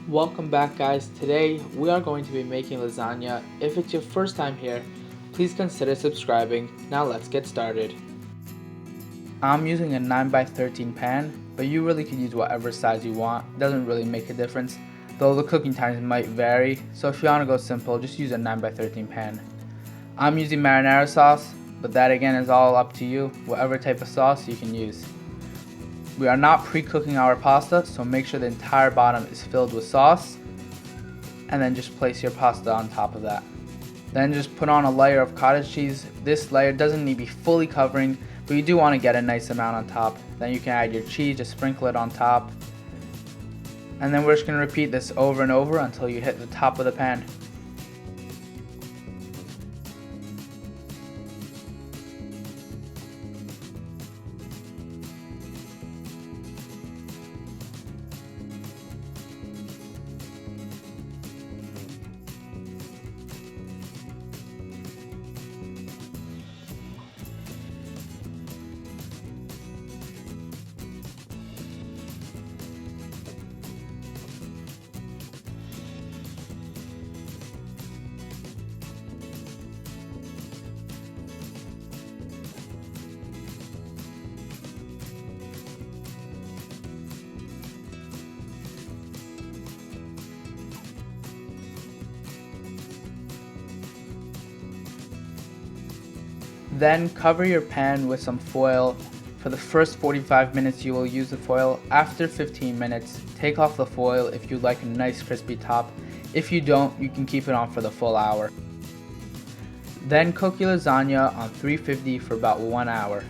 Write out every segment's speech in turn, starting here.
Welcome back, guys. Today we are going to be making lasagna. If it's your first time here, please consider subscribing. Now let's get started. I'm using a 9x13 pan, but you really can use whatever size you want. It doesn't really make a difference, though the cooking times might vary, so if you want to go simple, just use a 9x13 pan. I'm using marinara sauce, but that again is all up to you, whatever type of sauce you can use. We are not pre-cooking our pasta, so make sure the entire bottom is filled with sauce, and then just place your pasta on top of that. Then just put on a layer of cottage cheese. This layer doesn't need to be fully covering, but you do want to get a nice amount on top. Then you can add your cheese, just sprinkle it on top. And then we're just going to repeat this over and over until you hit the top of the pan. Then cover your pan with some foil. For the first 45 minutes you will use the foil. After 15 minutes, take off the foil if you like a nice crispy top. If you don't, you can keep it on for the full hour. Then cook your lasagna on 350 for about 1 hour.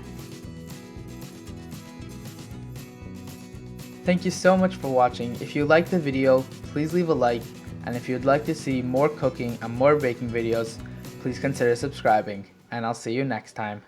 Thank you so much for watching. If you liked the video, please leave a like, and if you'd like to see more cooking and more baking videos, please consider subscribing, and I'll see you next time.